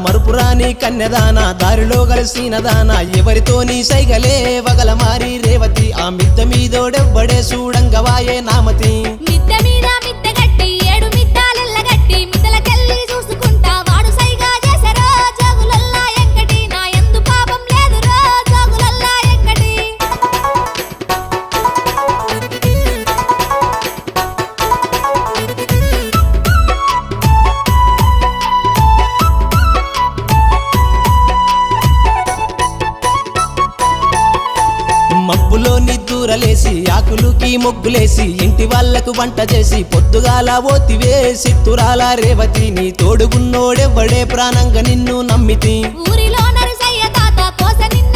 మరుపురాని కన్యదాన దారిలో కలిసిన దాన ఎవరితోని సైగలే వగల మారి రేవతి ఆ మిద్ద మీదోడెవ్వడే చూడంగవాయే నామతి మిద్దె మీద మిద్దె గట్టి 7 మిద్దాలెల్ల గట్టి మిద్దలకెళ్ళి చూసుకుంటా వాడు సైగా చేసరో జోగులల్లా ఎక్కటి నా ఎందు పాపం లేదురో జోగులల్లా ఎక్కటి మబ్బులో నిద్దూరలేసి ఆకులుకి మొగ్గులేసి ఇంటి వాళ్లకు వంట చేసి పొద్దుగాల ఓతివే సిత్తురాల రేవతి నీ తోడుగున్నోడెవ్వడే ప్రాణంగా నిన్ను నమ్మితి ఊరిలో నరసయ్య తాత కోస నిన్న